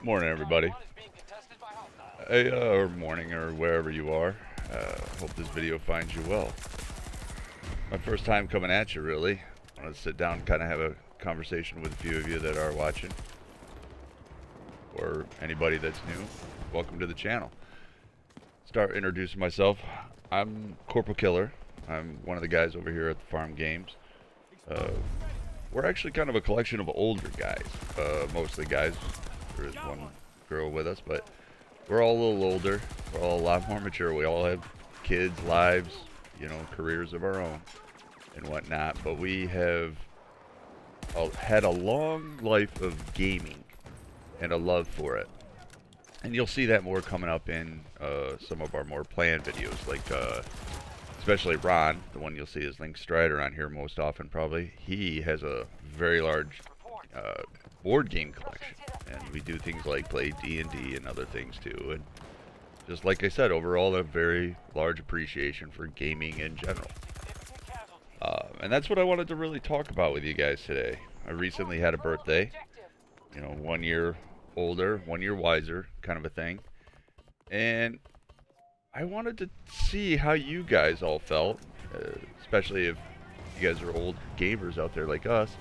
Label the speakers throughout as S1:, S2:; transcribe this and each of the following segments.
S1: Morning, everybody. Hey, or morning, or wherever you are. Hope this video finds you well. My first time coming at you, really. I want to sit down and kind of have a conversation with a few of you that are watching, or anybody that's new. Welcome to the channel. Start introducing myself. I'm Corporal Killer. I'm one of the guys over here at the Farm Games. We're actually kind of a collection of older guys, mostly guys. There is one girl with us, but we're all a little older. We're all a lot more mature. We all have kids, lives, careers of our own and whatnot. But we have had a long life of gaming and a love for it. And you'll see that more coming up in some of our more planned videos, like especially Ron, the one you'll see is Link Strider on here most often probably. He has a very large board game collection, and we do things like play D&D and other things too. And just like I said, overall a very large appreciation for gaming in general. And that's what I wanted to really talk about with you guys today. I recently had a birthday, 1 year older, 1 year wiser kind of a thing. And I wanted to see how you guys all felt, especially if you guys are old gamers out there like us.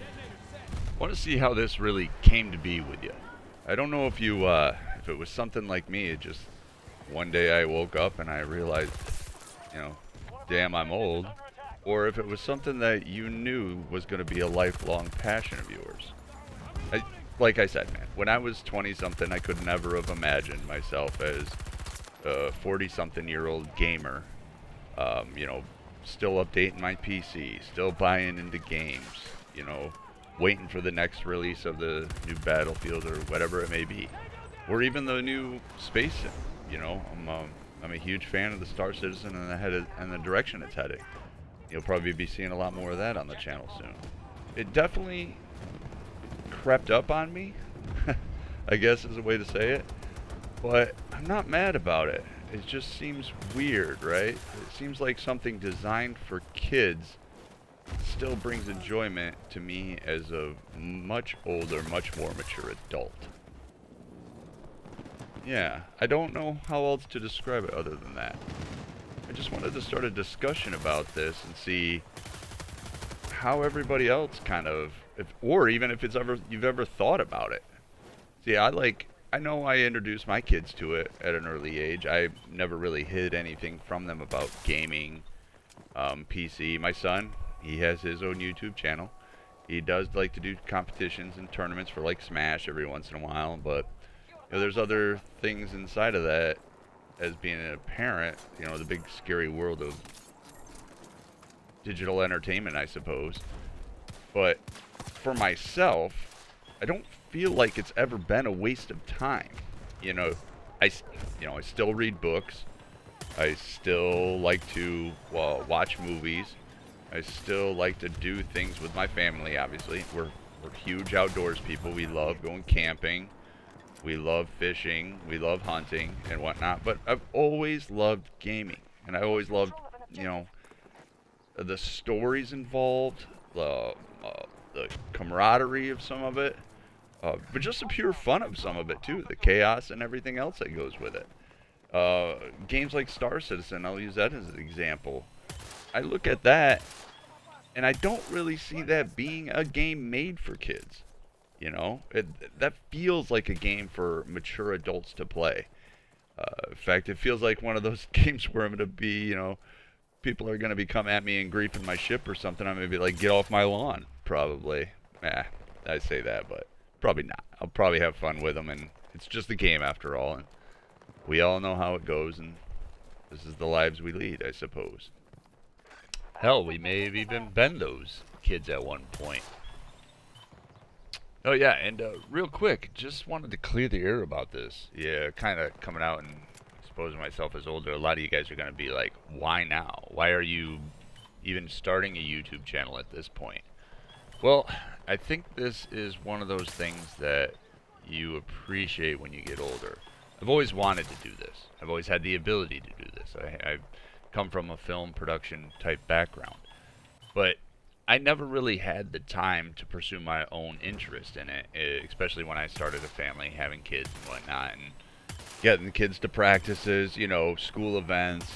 S1: I want to see how this really came to be with you. I don't know if you, if it was something like me, it just one day I woke up and I realized, damn, I'm old, or if it was something that you knew was going to be a lifelong passion of yours. Like I said, man, when I was 20-something, I could never have imagined myself as a 40-something-year-old gamer, still updating my PC, still buying into games, waiting for the next release of the new Battlefield or whatever it may be, or even the new Space Sim. I'm a huge fan of the Star Citizen and the direction it's heading. You'll probably be seeing a lot more of that on the channel soon. It definitely crept up on me, I guess is a way to say it, but I'm not mad about it. It just seems weird, right? It seems like something designed for kids still brings enjoyment to me as a much older, much more mature adult. Yeah, I don't know how else to describe it other than that. I just wanted to start a discussion about this and see how everybody else kind of, or even if you've ever thought about it. See, I know I introduced my kids to it at an early age. I never really hid anything from them about gaming, PC. My son, he has his own YouTube channel. He does like to do competitions and tournaments for like Smash every once in a while, but there's other things inside of that as being a parent, the big scary world of digital entertainment, I suppose. But for myself, I don't feel like it's ever been a waste of time. I still read books. I still like to watch movies. I still like to do things with my family, obviously. We're huge outdoors people. We love going camping. We love fishing. We love hunting and whatnot. But I've always loved gaming. And I always loved, the stories involved, the camaraderie of some of it. But just the pure fun of some of it, too. The chaos and everything else that goes with it. Games like Star Citizen, I'll use that as an example. I look at that, and I don't really see that being a game made for kids. That feels like a game for mature adults to play. In fact, it feels like one of those games where I'm going to be, people are going to be come at me and griefing my ship or something. I'm going to be like, get off my lawn, probably. I say that, but probably not. I'll probably have fun with them, and it's just a game after all, and we all know how it goes, and this is the lives we lead, I suppose. Hell, we may have even been those kids at one point. Oh yeah, and real quick, just wanted to clear the air about this. Yeah, kind of coming out and exposing myself as older. A lot of you guys are going to be like, why now? Why are you even starting a YouTube channel at this point? Well, I think this is one of those things that you appreciate when you get older. I've always wanted to do this. I've always had the ability to do this. I've come from a film production type background. But I never really had the time to pursue my own interest in it, especially when I started a family, having kids and whatnot, and getting the kids to practices, school events,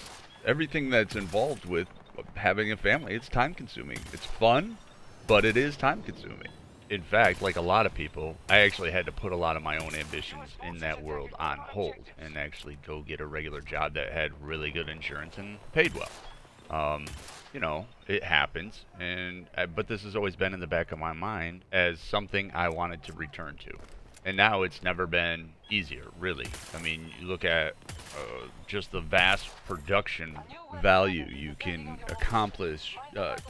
S1: everything that's involved with having a family. It's time consuming. It's fun, but it is time consuming. In fact, like a lot of people, I actually had to put a lot of my own ambitions in that world on hold and actually go get a regular job that had really good insurance and paid well. Um, it happens, and but this has always been in the back of my mind as something I wanted to return to. And now it's never been easier, really. I mean, you look at just the vast production value you can accomplish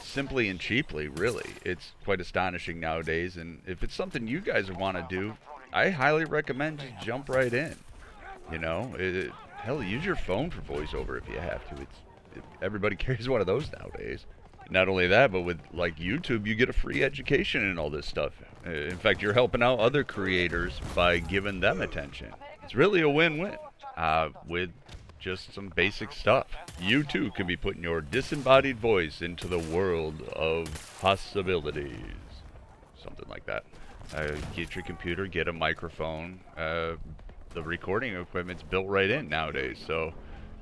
S1: simply and cheaply, really. It's quite astonishing nowadays, and if it's something you guys want to do, I highly recommend just jump right in. Hell, use your phone for voiceover if you have to. Everybody carries one of those nowadays. Not only that, but with like YouTube, you get a free education and all this stuff. In fact, you're helping out other creators by giving them attention. It's really a win-win with just some basic stuff. You too can be putting your disembodied voice into the world of possibilities. Something like that. Get your computer, get a microphone. The recording equipment's built right in nowadays, so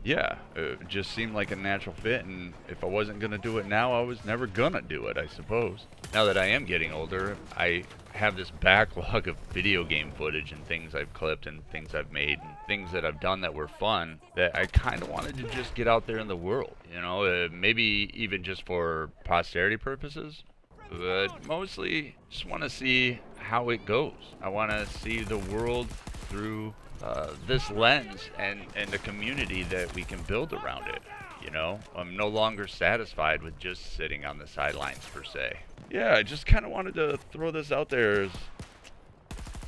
S1: yeah, it just seemed like a natural fit, and if I wasn't going to do it now, I was never going to do it, I suppose. Now that I am getting older, I have this backlog of video game footage and things I've clipped and things I've made and things that I've done that were fun that I kind of wanted to just get out there in the world, maybe even just for posterity purposes. But mostly just want to see how it goes. I want to see the world through this lens and the community that we can build around it. I'm no longer satisfied with just sitting on the sidelines per se. Yeah, I just kind of wanted to throw this out there as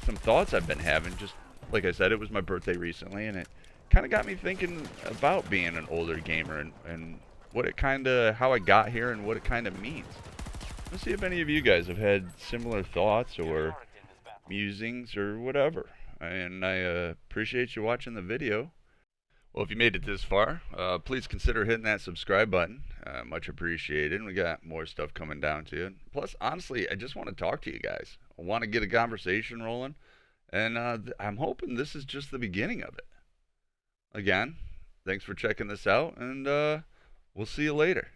S1: some thoughts I've been having. Just like I said, it was my birthday recently, and it kind of got me thinking about being an older gamer and what it how I got here and what it kind of means. Let's see if any of you guys have had similar thoughts or musings or whatever. And I appreciate you watching the video. Well, if you made it this far, please consider hitting that subscribe button. Much appreciated. We got more stuff coming down to you. Plus, honestly, I just want to talk to you guys. I want to get a conversation rolling. And I'm hoping this is just the beginning of it. Again, thanks for checking this out, and we'll see you later.